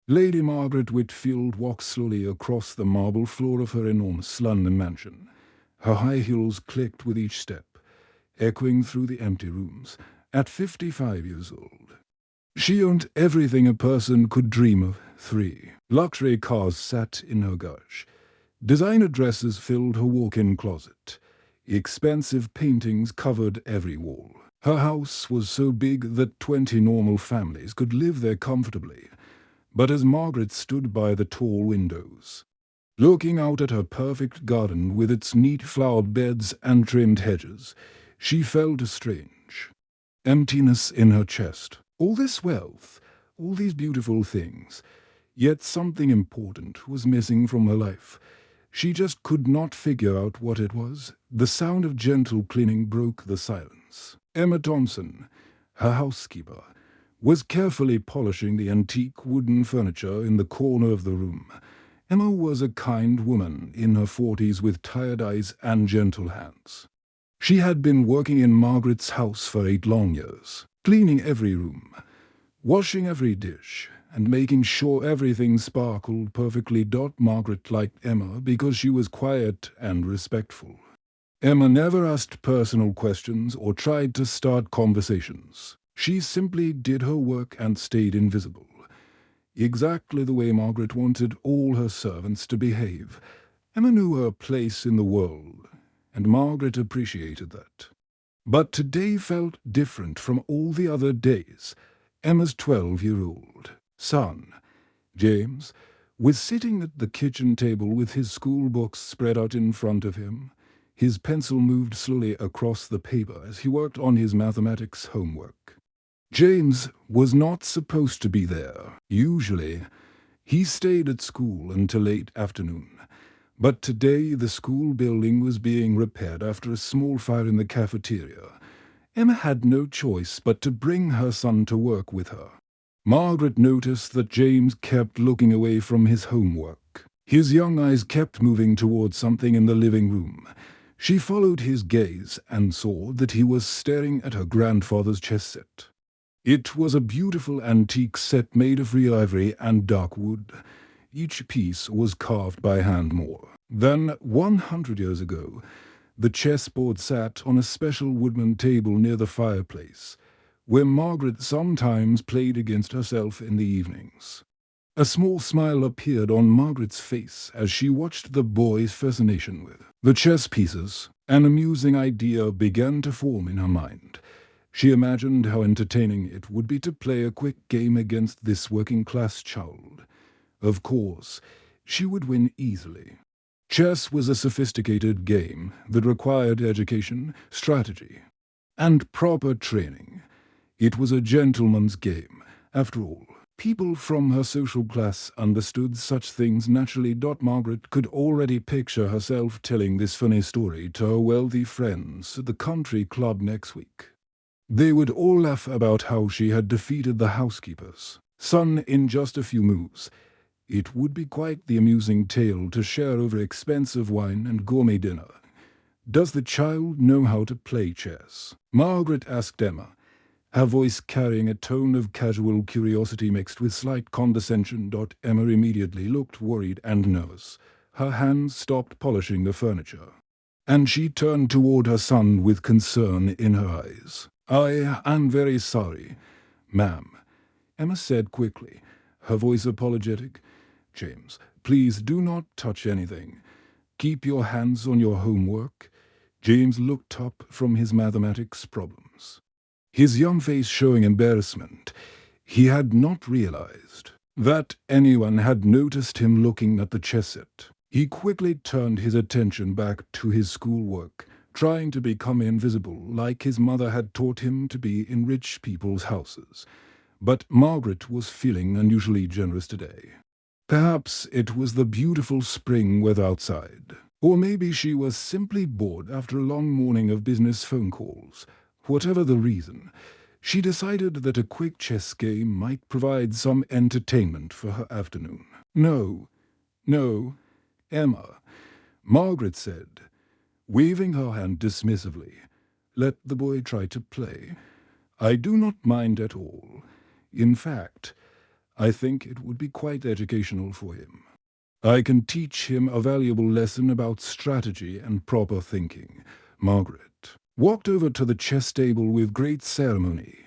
Lady Margaret Whitfield walked slowly across the marble floor of her enormous London mansion. Her high heels clicked with each step, echoing through the empty rooms. At 55 years old, she owned everything a person could dream of. 3 luxury cars sat in her garage. Designer dresses filled her walk-in closet. Expensive paintings covered every wall. Her house was so big that 20 normal families could live there comfortably. But as Margaret stood by the tall windows, looking out at her perfect garden with its neat flower beds and trimmed hedges, she felt a strange emptiness in her chest. All this wealth, all these beautiful things, yet something important was missing from her life. She just could not figure out what it was. The sound of gentle cleaning broke the silence. Emma Thompson, her housekeeper, was carefully polishing the antique wooden furniture in the corner of the room. Emma was a kind woman in her 40s with tired eyes and gentle hands. She had been working in Margaret's house for 8 long years, cleaning every room, washing every dish, and making sure everything sparkled perfectly. Margaret liked Emma because she was quiet and respectful. Emma never asked personal questions or tried to start conversations. She simply did her work and stayed invisible, exactly the way Margaret wanted all her servants to behave. Emma knew her place in the world, and Margaret appreciated that. But today felt different from all the other days. Emma's 12-year-old son, James, was sitting at the kitchen table with his school books spread out in front of him. His pencil moved slowly across the paper as he worked on his mathematics homework. James was not supposed to be there. Usually, he stayed at school until late afternoon. But today the school building was being repaired after a small fire in the cafeteria. Emma had no choice but to bring her son to work with her. Margaret noticed that James kept looking away from his homework. His young eyes kept moving towards something in the living room. She followed his gaze and saw that he was staring at her grandfather's chess set. It was a beautiful antique set made of real ivory and dark wood. Each piece was carved by hand more than 100 years ago. The chessboard sat on a special wooden table near the fireplace, where Margaret sometimes played against herself in the evenings. A small smile appeared on Margaret's face as she watched the boy's fascination with the chess pieces. An amusing idea began to form in her mind. She imagined how entertaining it would be to play a quick game against this working-class child. Of course, she would win easily. Chess was a sophisticated game that required education, strategy, and proper training. It was a gentleman's game, after all. People from her social class understood such things naturally. Margaret could already picture herself telling this funny story to her wealthy friends at the country club next week. They would all laugh about how she had defeated the housekeeper's son in just a few moves. It would be quite the amusing tale to share over expensive wine and gourmet dinner. "Does the child know how to play chess?" Margaret asked Emma, her voice carrying a tone of casual curiosity mixed with slight condescension. Emma immediately looked worried and nervous. Her hands stopped polishing the furniture, and she turned toward her son with concern in her eyes. "I am very sorry, ma'am," Emma said quickly, her voice apologetic. "James, please do not touch anything. Keep your hands on your homework." James looked up from his mathematics problems, his young face showing embarrassment. He had not realized that anyone had noticed him looking at the chess set. He quickly turned his attention back to his schoolwork, trying to become invisible like his mother had taught him to be in rich people's houses. But Margaret was feeling unusually generous today. Perhaps it was the beautiful spring weather outside. Or maybe she was simply bored after a long morning of business phone calls. Whatever the reason, she decided that a quick chess game might provide some entertainment for her afternoon. "No, Emma," Margaret said, waving her hand dismissively. "Let the boy try to play. I do not mind at all. In fact, I think it would be quite educational for him. I can teach him a valuable lesson about strategy and proper thinking." Margaret walked over to the chess table with great ceremony.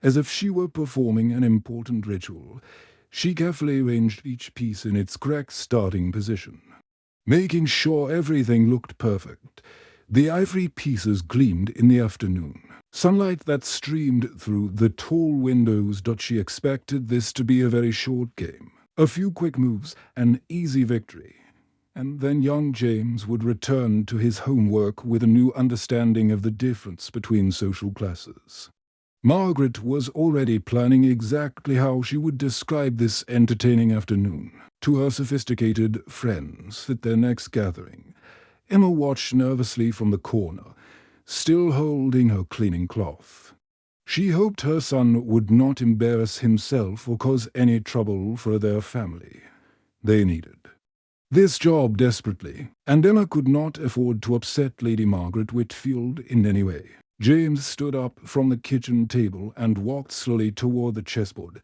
As if she were performing an important ritual, she carefully arranged each piece in its correct starting position, making sure everything looked perfect. The ivory pieces gleamed in the afternoon sunlight that streamed through the tall windows. She expected this to be a very short game. A few quick moves, an easy victory. And then young James would return to his homework with a new understanding of the difference between social classes. Margaret was already planning exactly how she would describe this entertaining afternoon to her sophisticated friends at their next gathering. Emma watched nervously from the corner, still holding her cleaning cloth. She hoped her son would not embarrass himself or cause any trouble for their family. They needed this job desperately, and Emma could not afford to upset Lady Margaret Whitfield in any way. James stood up from the kitchen table and walked slowly toward the chessboard.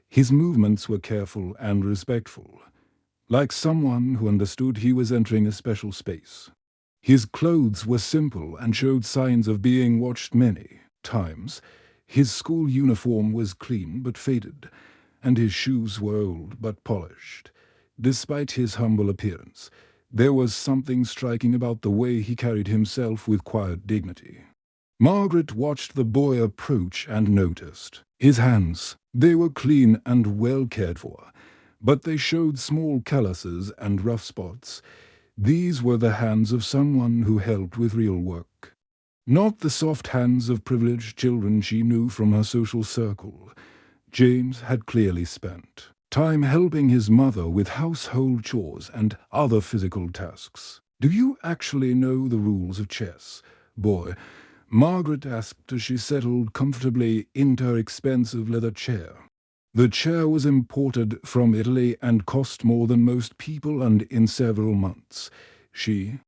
His movements were careful and respectful, like someone who understood he was entering a special space. His clothes were simple and showed signs of being watched many times. His school uniform was clean but faded, and his shoes were old but polished. Despite his humble appearance, there was something striking about the way he carried himself with quiet dignity. Margaret watched the boy approach and noticed his hands. They were clean and well cared for, but they showed small calluses and rough spots. These were the hands of someone who helped with real work. Not the soft hands of privileged children she knew from her social circle. James had clearly spent time helping his mother with household chores and other physical tasks. "Do you actually know the rules of chess, boy?" Margaret asked as she settled comfortably into her expensive leather chair. The chair was imported from Italy and cost more than most people, and in several months. She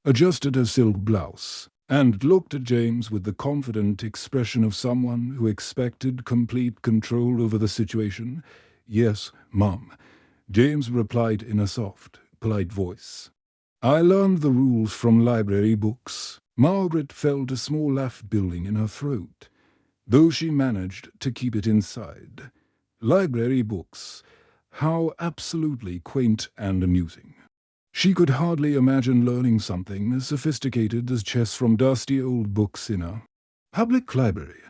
adjusted her silk blouse and looked at James with the confident expression of someone who expected complete control over the situation. "Yes, Mum," James replied in a soft, polite voice. "I learned the rules from library books." Margaret felt a small laugh building in her throat, though she managed to keep it inside. Library books. How absolutely quaint and amusing. She could hardly imagine learning something as sophisticated as chess from dusty old books in a public library.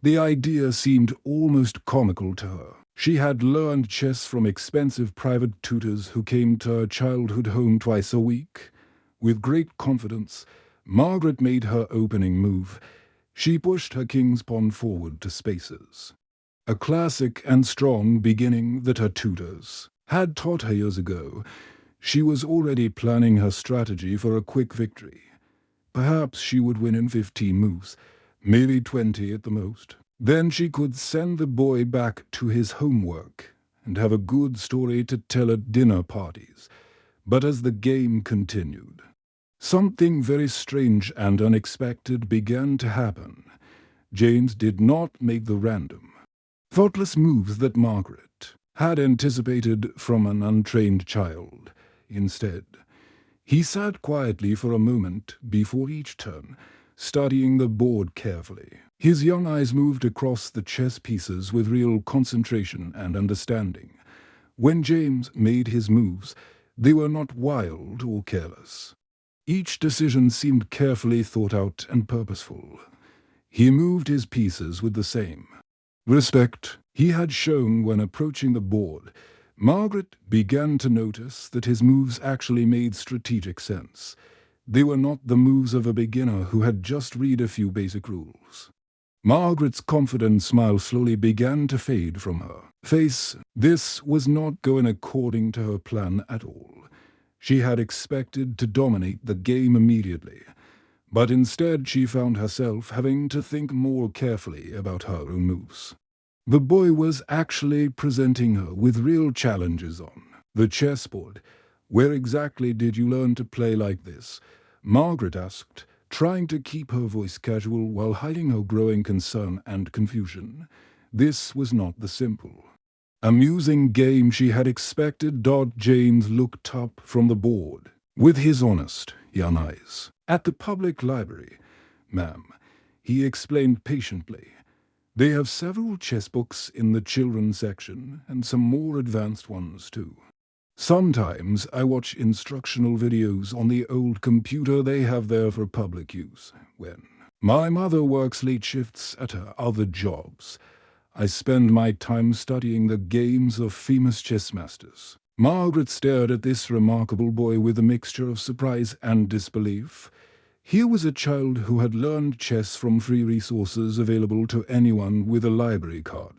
The idea seemed almost comical to her. She had learned chess from expensive private tutors who came to her childhood home twice a week. With great confidence, Margaret made her opening move. She pushed her king's pawn forward to spaces. A classic and strong beginning that her tutors had taught her years ago. She was already planning her strategy for a quick victory. Perhaps she would win in 15 moves, maybe 20 at the most. Then she could send the boy back to his homework and have a good story to tell at dinner parties. But as the game continued, something very strange and unexpected began to happen. James did not make the random, thoughtless moves that Margaret had anticipated from an untrained child. Instead, he sat quietly for a moment before each turn, studying the board carefully. His young eyes moved across the chess pieces with real concentration and understanding. When James made his moves, they were not wild or careless. Each decision seemed carefully thought out and purposeful. He moved his pieces with the same respect he had shown when approaching the board. Margaret began to notice that his moves actually made strategic sense. They were not the moves of a beginner who had just read a few basic rules. Margaret's confident smile slowly began to fade from her face. This was not going according to her plan at all. She had expected to dominate the game immediately, but instead she found herself having to think more carefully about her own moves. The boy was actually presenting her with real challenges on the chessboard. "Where exactly did you learn to play like this?" Margaret asked, trying to keep her voice casual while hiding her growing concern and confusion. This was not the simple Amusing game she had expected. James looked up from the board with his honest young eyes. At the public library, ma'am, he explained patiently. They have several chess books in the children's section and some more advanced ones too. Sometimes I watch instructional videos on the old computer they have there for public use. When my mother works late shifts at her other jobs, I spend my time studying the games of famous chess masters. Margaret stared at this remarkable boy with a mixture of surprise and disbelief. Here was a child who had learned chess from free resources available to anyone with a library card.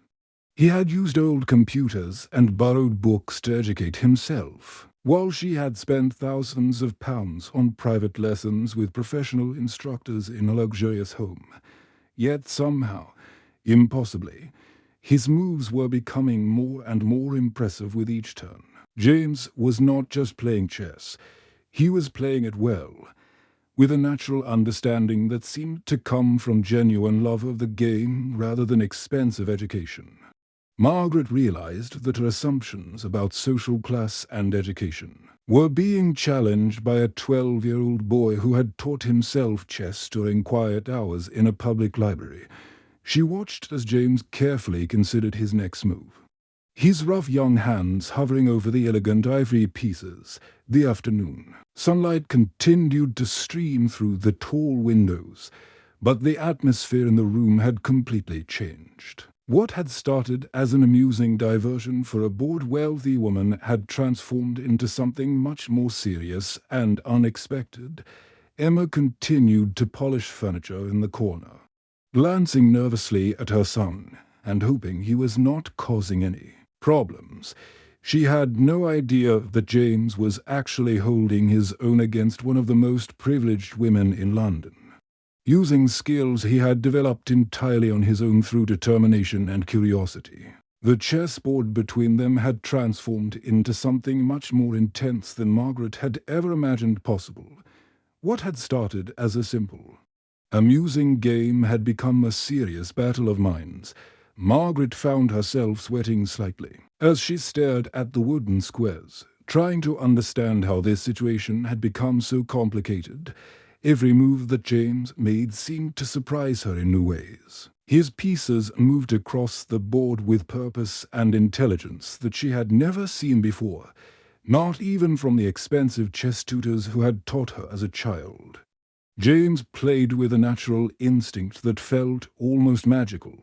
He had used old computers and borrowed books to educate himself, while she had spent thousands of pounds on private lessons with professional instructors in a luxurious home. Yet somehow, impossibly, his moves were becoming more and more impressive with each turn. James was not just playing chess, he was playing it well, with a natural understanding that seemed to come from genuine love of the game rather than expensive education. Margaret realized that her assumptions about social class and education were being challenged by a 12-year-old boy who had taught himself chess during quiet hours in a public library. She watched as James carefully considered his next move. His rough young hands hovering over the elegant ivory pieces. The afternoon sunlight continued to stream through the tall windows, but the atmosphere in the room had completely changed. What had started as an amusing diversion for a bored wealthy woman had transformed into something much more serious and unexpected. Emma continued to polish furniture in the corner, glancing nervously at her son and hoping he was not causing any problems. She had no idea that James was actually holding his own against one of the most privileged women in London, using skills he had developed entirely on his own through determination and curiosity. The chessboard between them had transformed into something much more intense than Margaret had ever imagined possible. What had started as a simple, amusing game had become a serious battle of minds. Margaret found herself sweating slightly as she stared at the wooden squares, trying to understand how this situation had become so complicated. Every move that James made seemed to surprise her in new ways. His pieces moved across the board with purpose and intelligence that she had never seen before, not even from the expensive chess tutors who had taught her as a child. James played with a natural instinct that felt almost magical.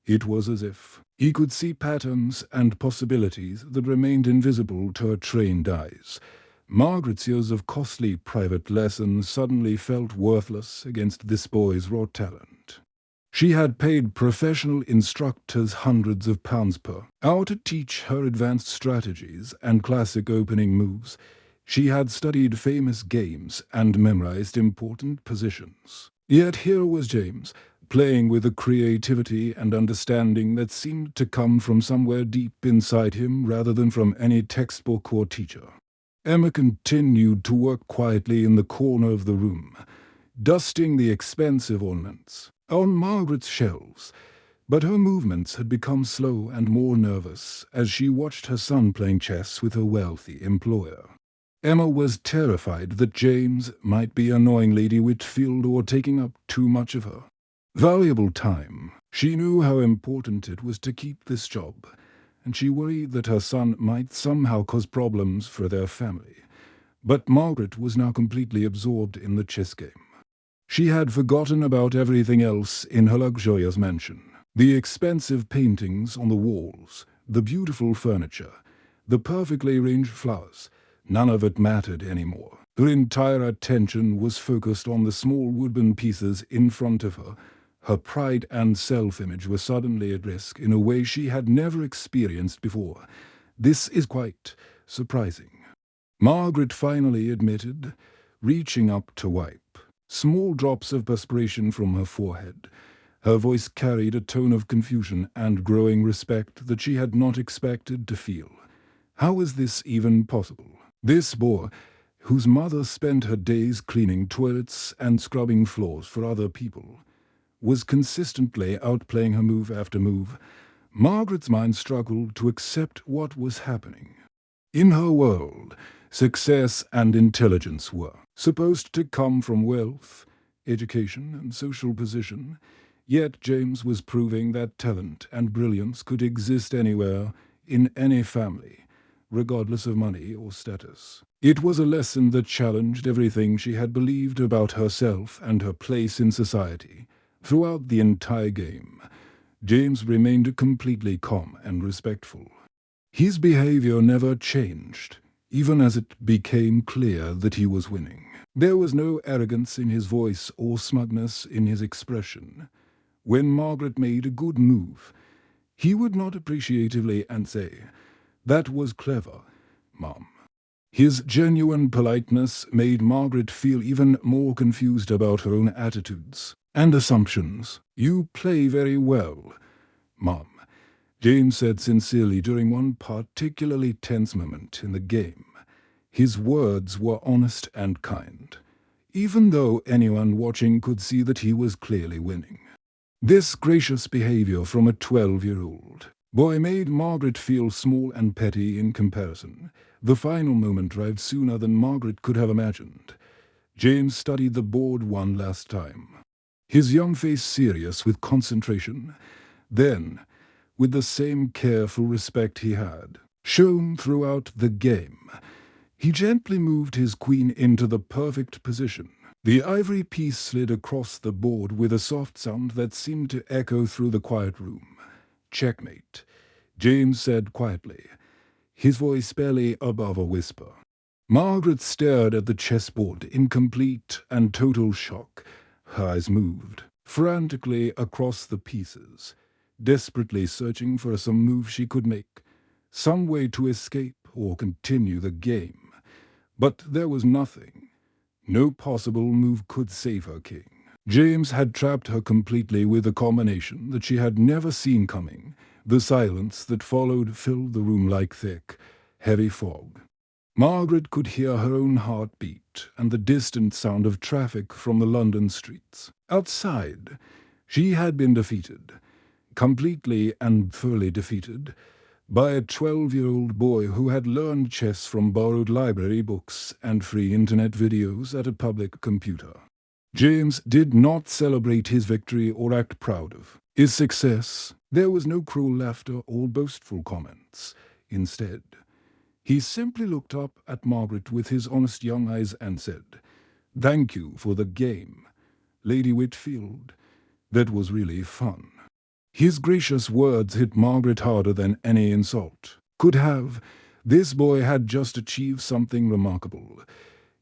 It was as if he could see patterns and possibilities that remained invisible to her trained eyes. Margaret's years of costly private lessons suddenly felt worthless against this boy's raw talent. She had paid professional instructors hundreds of pounds per hour to teach her advanced strategies and classic opening moves. She had studied famous games and memorized important positions. Yet here was James, playing with a creativity and understanding that seemed to come from somewhere deep inside him rather than from any textbook or teacher. Emma continued to work quietly in the corner of the room, dusting the expensive ornaments on Margaret's shelves, but her movements had become slow and more nervous as she watched her son playing chess with her wealthy employer. Emma was terrified that James might be annoying Lady Whitfield or taking up too much of her valuable time. She knew how important it was to keep this job, and she worried that her son might somehow cause problems for their family. But Margaret was now completely absorbed in the chess game. She had forgotten about everything else in her luxurious mansion. The expensive paintings on the walls, the beautiful furniture, the perfectly arranged flowers, none of it mattered anymore. Her entire attention was focused on the small wooden pieces in front of her. Her pride and self-image were suddenly at risk in a way she had never experienced before. This is quite surprising, Margaret finally admitted, reaching up to wipe small drops of perspiration from her forehead. Her voice carried a tone of confusion and growing respect that she had not expected to feel. How was this even possible? This boy, whose mother spent her days cleaning toilets and scrubbing floors for other people, was consistently outplaying her move after move. Margaret's mind struggled to accept what was happening. In her world, success and intelligence were supposed to come from wealth, education, and social position, yet James was proving that talent and brilliance could exist anywhere, in any family, regardless of money or status. It was a lesson that challenged everything she had believed about herself and her place in society. Throughout the entire game, James remained completely calm and respectful. His behavior never changed, even as it became clear that he was winning. There was no arrogance in his voice or smugness in his expression. When Margaret made a good move, he would nod appreciatively and say, "That was clever, Mom." His genuine politeness made Margaret feel even more confused about her own attitudes and assumptions. "You play very well, Mom," James said sincerely during one particularly tense moment in the game. His words were honest and kind, even though anyone watching could see that he was clearly winning. This gracious behavior from a 12-year-old boy made Margaret feel small and petty in comparison. The final moment arrived sooner than Margaret could have imagined. James studied the board one last time, his young face serious with concentration. Then, with the same careful respect he had shown throughout the game, he gently moved his queen into the perfect position. The ivory piece slid across the board with a soft sound that seemed to echo through the quiet room. "Checkmate," James said quietly, his voice barely above a whisper. Margaret stared at the chessboard in complete and total shock. Her eyes moved frantically across the pieces, desperately searching for some move she could make, some way to escape or continue the game. But there was nothing. No possible move could save her king. James had trapped her completely with a combination that she had never seen coming. The silence that followed filled the room like thick, heavy fog. Margaret could hear her own heart beat and the distant sound of traffic from the London streets. Outside, she had been defeated, completely and thoroughly defeated, by a 12-year-old boy who had learned chess from borrowed library books and free internet videos at a public computer. James did not celebrate his victory or act proud of his success. There was no cruel laughter or boastful comments. Instead, he simply looked up at Margaret with his honest young eyes and said, "Thank you for the game, Lady Whitfield. That was really fun." His gracious words hit Margaret harder than any insult could have. This boy had just achieved something remarkable,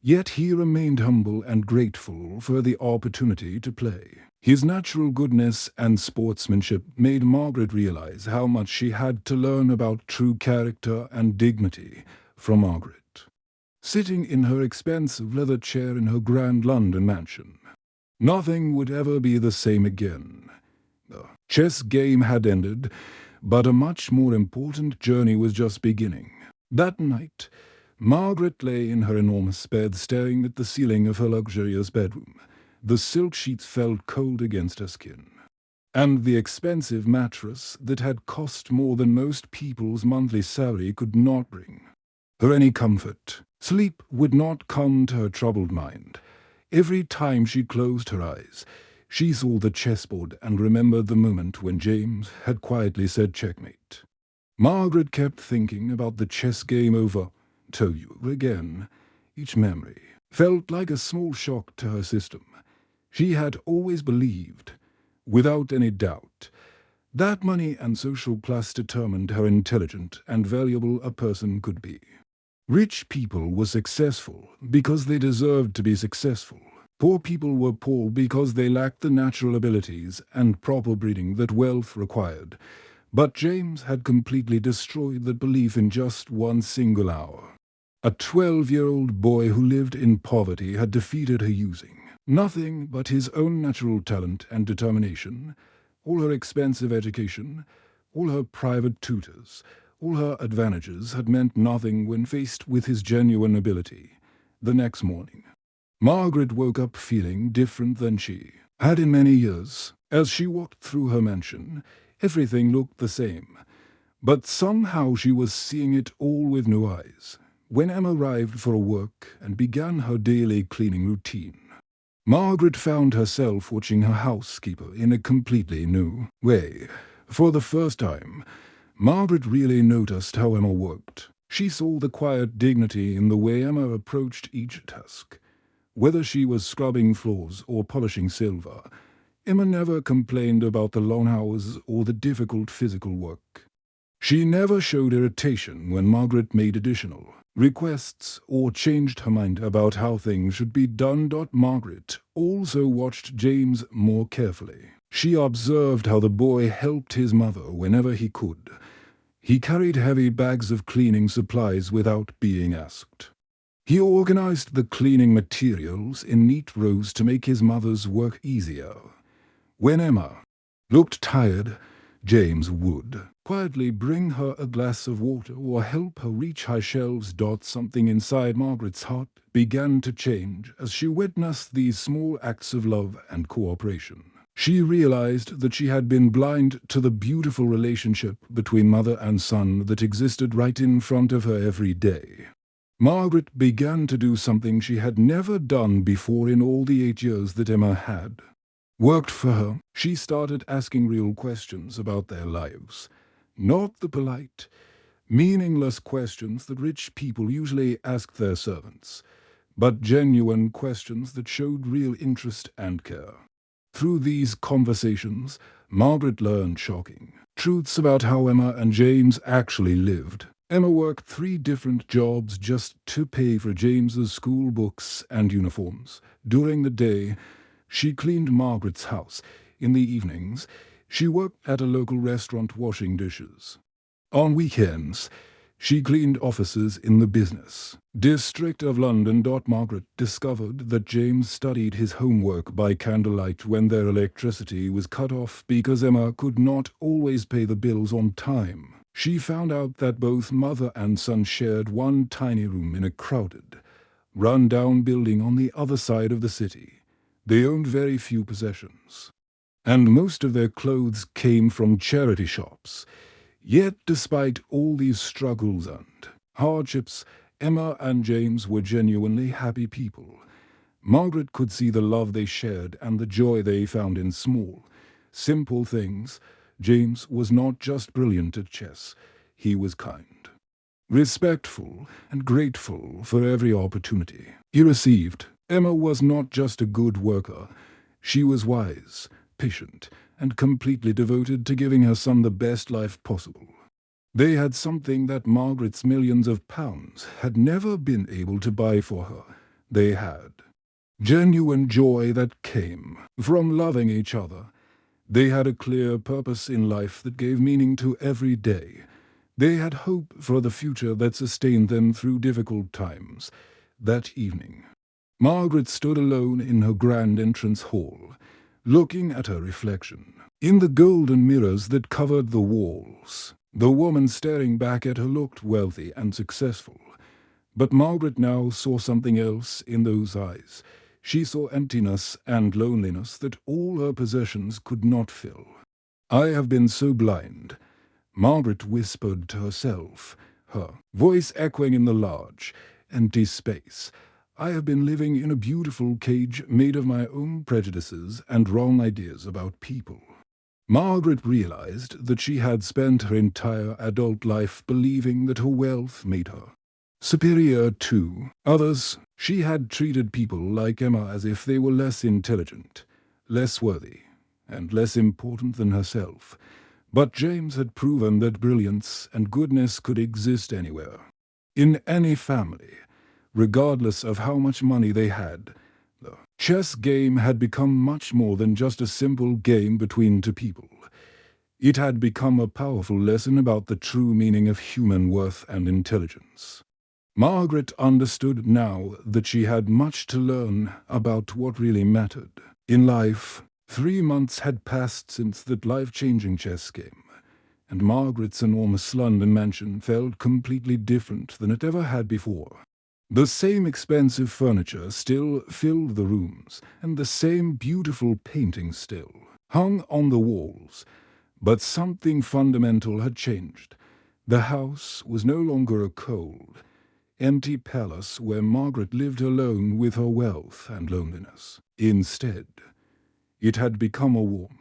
yet he remained humble and grateful for the opportunity to play. His natural goodness and sportsmanship made Margaret realize how much she had to learn about true character and dignity from Margaret, sitting in her expensive leather chair in her grand London mansion. Nothing would ever be the same again. The chess game had ended, but a much more important journey was just beginning. That night, Margaret lay in her enormous bed staring at the ceiling of her luxurious bedroom. The silk sheets felt cold against her skin, and the expensive mattress that had cost more than most people's monthly salary could not bring her any comfort. Sleep would not come to her troubled mind. Every time she closed her eyes, she saw the chessboard and remembered the moment when James had quietly said checkmate. Margaret kept thinking about the chess game over you again. Each memory felt like a small shock to her system. She had always believed, without any doubt, that money and social class determined how intelligent and valuable a person could be. Rich people were successful because they deserved to be successful. Poor people were poor because they lacked the natural abilities and proper breeding that wealth required. But James had completely destroyed that belief in just one single hour. A 12-year-old boy who lived in poverty had defeated her using nothing but his own natural talent and determination, all her expensive education, all her private tutors, all her advantages had meant nothing when faced with his genuine ability. The next morning, Margaret woke up feeling different than she had in many years. As she walked through her mansion, Everything looked the same, but somehow she was seeing it all with new eyes. When Emma arrived for work and began her daily cleaning routine, Margaret found herself watching her housekeeper in a completely new way. For the first time, Margaret really noticed how Emma worked. She saw the quiet dignity in the way Emma approached each task. Whether she was scrubbing floors or polishing silver, Emma never complained about the long hours or the difficult physical work. She never showed irritation when Margaret made additional requests or changed her mind about how things should be done. Margaret also watched James more carefully. She observed how the boy helped his mother whenever he could. He carried heavy bags of cleaning supplies without being asked. He organized the cleaning materials in neat rows to make his mother's work easier. When Emma looked tired, James would quietly bring her a glass of water or help her reach high shelves. Something inside Margaret's heart began to change as she witnessed these small acts of love and cooperation. She realized that she had been blind to the beautiful relationship between mother and son that existed right in front of her every day. Margaret began to do something she had never done before in all the 8 years that Emma had worked for her. She started asking real questions about their lives. Not the polite, meaningless questions that rich people usually ask their servants, but genuine questions that showed real interest and care. Through these conversations, Margaret learned shocking truths about how Emma and James actually lived. Emma worked 3 different jobs just to pay for James's school books and uniforms. During the day, she cleaned Margaret's house. In the evenings, she worked at a local restaurant washing dishes. On weekends, she cleaned offices in the business district of London. Margaret discovered that James studied his homework by candlelight when their electricity was cut off because Emma could not always pay the bills on time. She found out that both mother and son shared one tiny room in a crowded, run-down building on the other side of the city. They owned very few possessions, and most of their clothes came from charity shops. Yet, despite all these struggles and hardships, Emma and James were genuinely happy people. Margaret could see the love they shared and the joy they found in small, simple things. James was not just brilliant at chess, he was kind, respectful, and grateful for every opportunity he received. Emma was not just a good worker, she was wise, patient, and completely devoted to giving her son the best life possible. They had something that Margaret's millions of pounds had never been able to buy for her. They had genuine joy that came from loving each other. They had a clear purpose in life that gave meaning to every day. They had hope for the future that sustained them through difficult times. That evening, Margaret stood alone in her grand entrance hall, looking at her reflection in the golden mirrors that covered the walls. The woman staring back at her looked wealthy and successful, but Margaret now saw something else in those eyes. She saw emptiness and loneliness that all her possessions could not fill. "I have been so blind," Margaret whispered to herself, her voice echoing in the large, empty space. "I have been living in a beautiful cage made of my own prejudices and wrong ideas about people." Margaret realized that she had spent her entire adult life believing that her wealth made her superior to others. She had treated people like Emma as if they were less intelligent, less worthy, and less important than herself. But James had proven that brilliance and goodness could exist anywhere, in any family, regardless of how much money they had. The chess game had become much more than just a simple game between 2 people. It had become a powerful lesson about the true meaning of human worth and intelligence. Margaret understood now that she had much to learn about what really mattered in life. 3 months had passed since that life-changing chess game, and Margaret's enormous London mansion felt completely different than it ever had before. The same expensive furniture still filled the rooms, and the same beautiful paintings still hung on the walls. But something fundamental had changed. The house was no longer a cold, empty palace where Margaret lived alone with her wealth and loneliness. Instead, it had become a warm,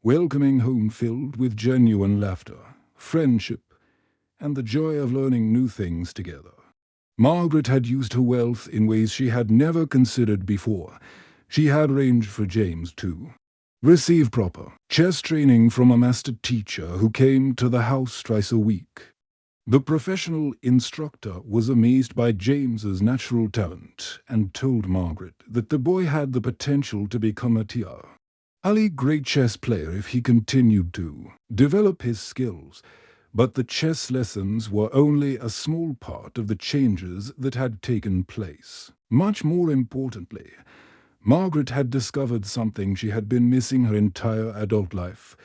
welcoming home filled with genuine laughter, friendship, and the joy of learning new things together. Margaret had used her wealth in ways she had never considered before. She had arranged for James to receive proper chess training from a master teacher who came to the house twice a week. The professional instructor was amazed by James's natural talent and told Margaret that the boy had the potential to become a great chess player if he continued to develop his skills. But the chess lessons were only a small part of the changes that had taken place. Much more importantly, Margaret had discovered something she had been missing her entire adult life.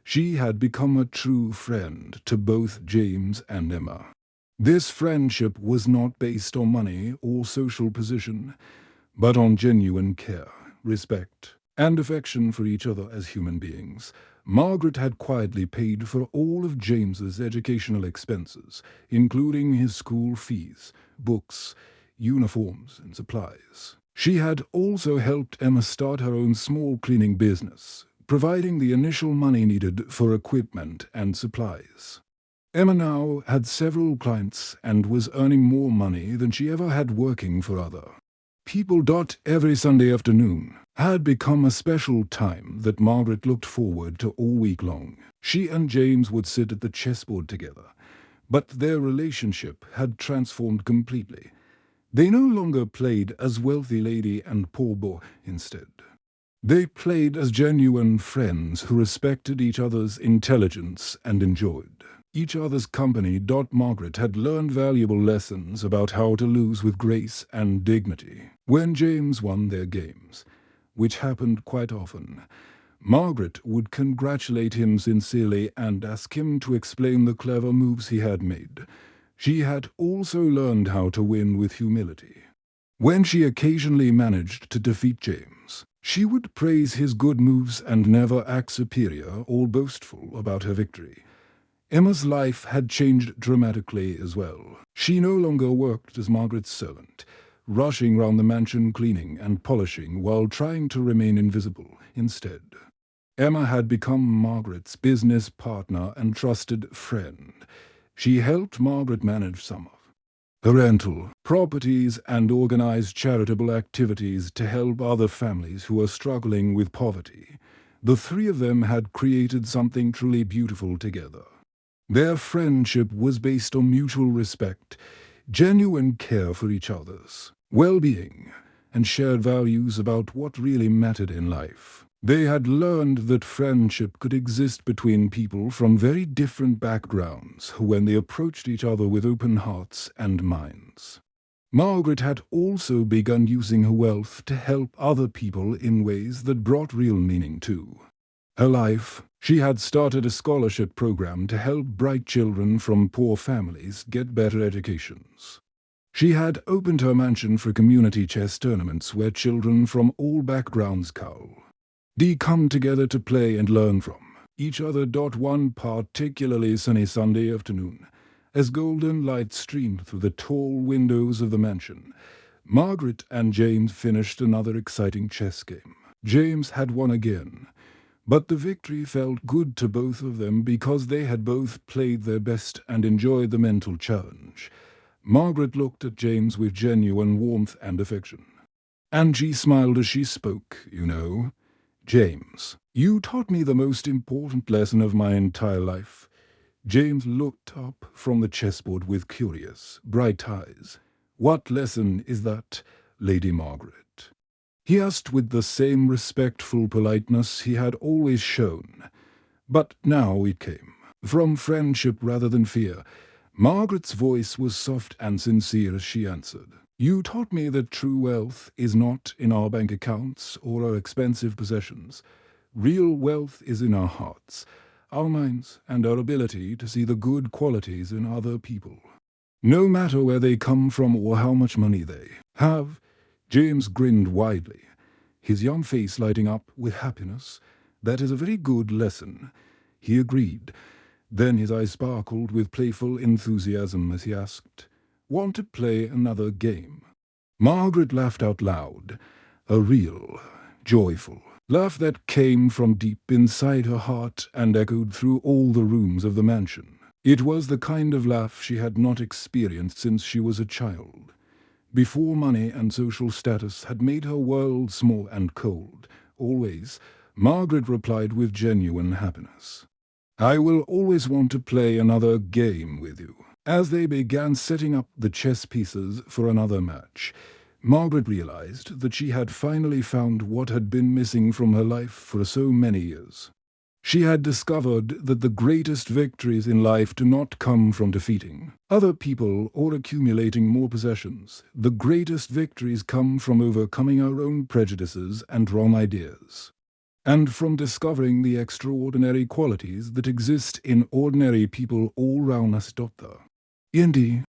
She had become a true friend to both James and Emma. This friendship was not based on money or social position, but on genuine care, respect, and affection for each other as human beings. Margaret had quietly paid for all of James's educational expenses, including his school fees, books, uniforms, and supplies. She had also helped Emma start her own small cleaning business, providing the initial money needed for equipment and supplies. Emma now had several clients and was earning more money than she ever had working for other people. Every Sunday afternoon had become a special time that Margaret looked forward to all week long. She and James would sit at the chessboard together, but their relationship had transformed completely. They no longer played as wealthy lady and poor boy. Instead, they played as genuine friends who respected each other's intelligence and enjoyed each other's company. Margaret had learned valuable lessons about how to lose with grace and dignity. When James won their games, which happened quite often, Margaret would congratulate him sincerely and ask him to explain the clever moves he had made. She had also learned how to win with humility. When she occasionally managed to defeat James, she would praise his good moves and never act superior or boastful about her victory. Emma's life had changed dramatically as well. She no longer worked as Margaret's servant, rushing round the mansion cleaning and polishing while trying to remain invisible. Instead, Emma had become Margaret's business partner and trusted friend. She helped Margaret manage some of her rental properties and organized charitable activities to help other families who were struggling with poverty. The three of them had created something truly beautiful together. Their friendship was based on mutual respect, genuine care for each other's well-being, and shared values about what really mattered in life. They had learned that friendship could exist between people from very different backgrounds when they approached each other with open hearts and minds. Margaret had also begun using her wealth to help other people in ways that brought real meaning to her life. She had started a scholarship program to help bright children from poor families get better educations. She had opened her mansion for community chess tournaments where children from all backgrounds come together to play and learn from each other. One particularly sunny Sunday afternoon, as golden light streamed through the tall windows of the mansion, Margaret and James finished another exciting chess game. James had won again, but the victory felt good to both of them because they had both played their best and enjoyed the mental challenge. Margaret looked at James with genuine warmth and affection, and she smiled as she spoke. "You know, James, you taught me the most important lesson of my entire life." James looked up from the chessboard with curious, bright eyes. "What lesson is that, Lady Margaret?" he asked with the same respectful politeness he had always shown. But now it came from friendship rather than fear. Margaret's voice was soft and sincere as she answered, "You taught me that true wealth is not in our bank accounts or our expensive possessions. Real wealth is in our hearts, our minds, and our ability to see the good qualities in other people, no matter where they come from or how much money they have." James grinned widely, his young face lighting up with happiness. "That is a very good lesson." He agreed. Then his eyes sparkled with playful enthusiasm as he asked, "Want to play another game?" Margaret laughed out loud, a real, joyful laugh that came from deep inside her heart and echoed through all the rooms of the mansion. It was the kind of laugh she had not experienced since she was a child. Before money and social status had made her world small and cold, always, Margaret replied with genuine happiness, "I will always want to play another game with you." As they began setting up the chess pieces for another match, Margaret realized that she had finally found what had been missing from her life for so many years. She had discovered that the greatest victories in life do not come from defeating other people or accumulating more possessions. The greatest victories come from overcoming our own prejudices and wrong ideas, and from discovering the extraordinary qualities that exist in ordinary people all round us. Indy,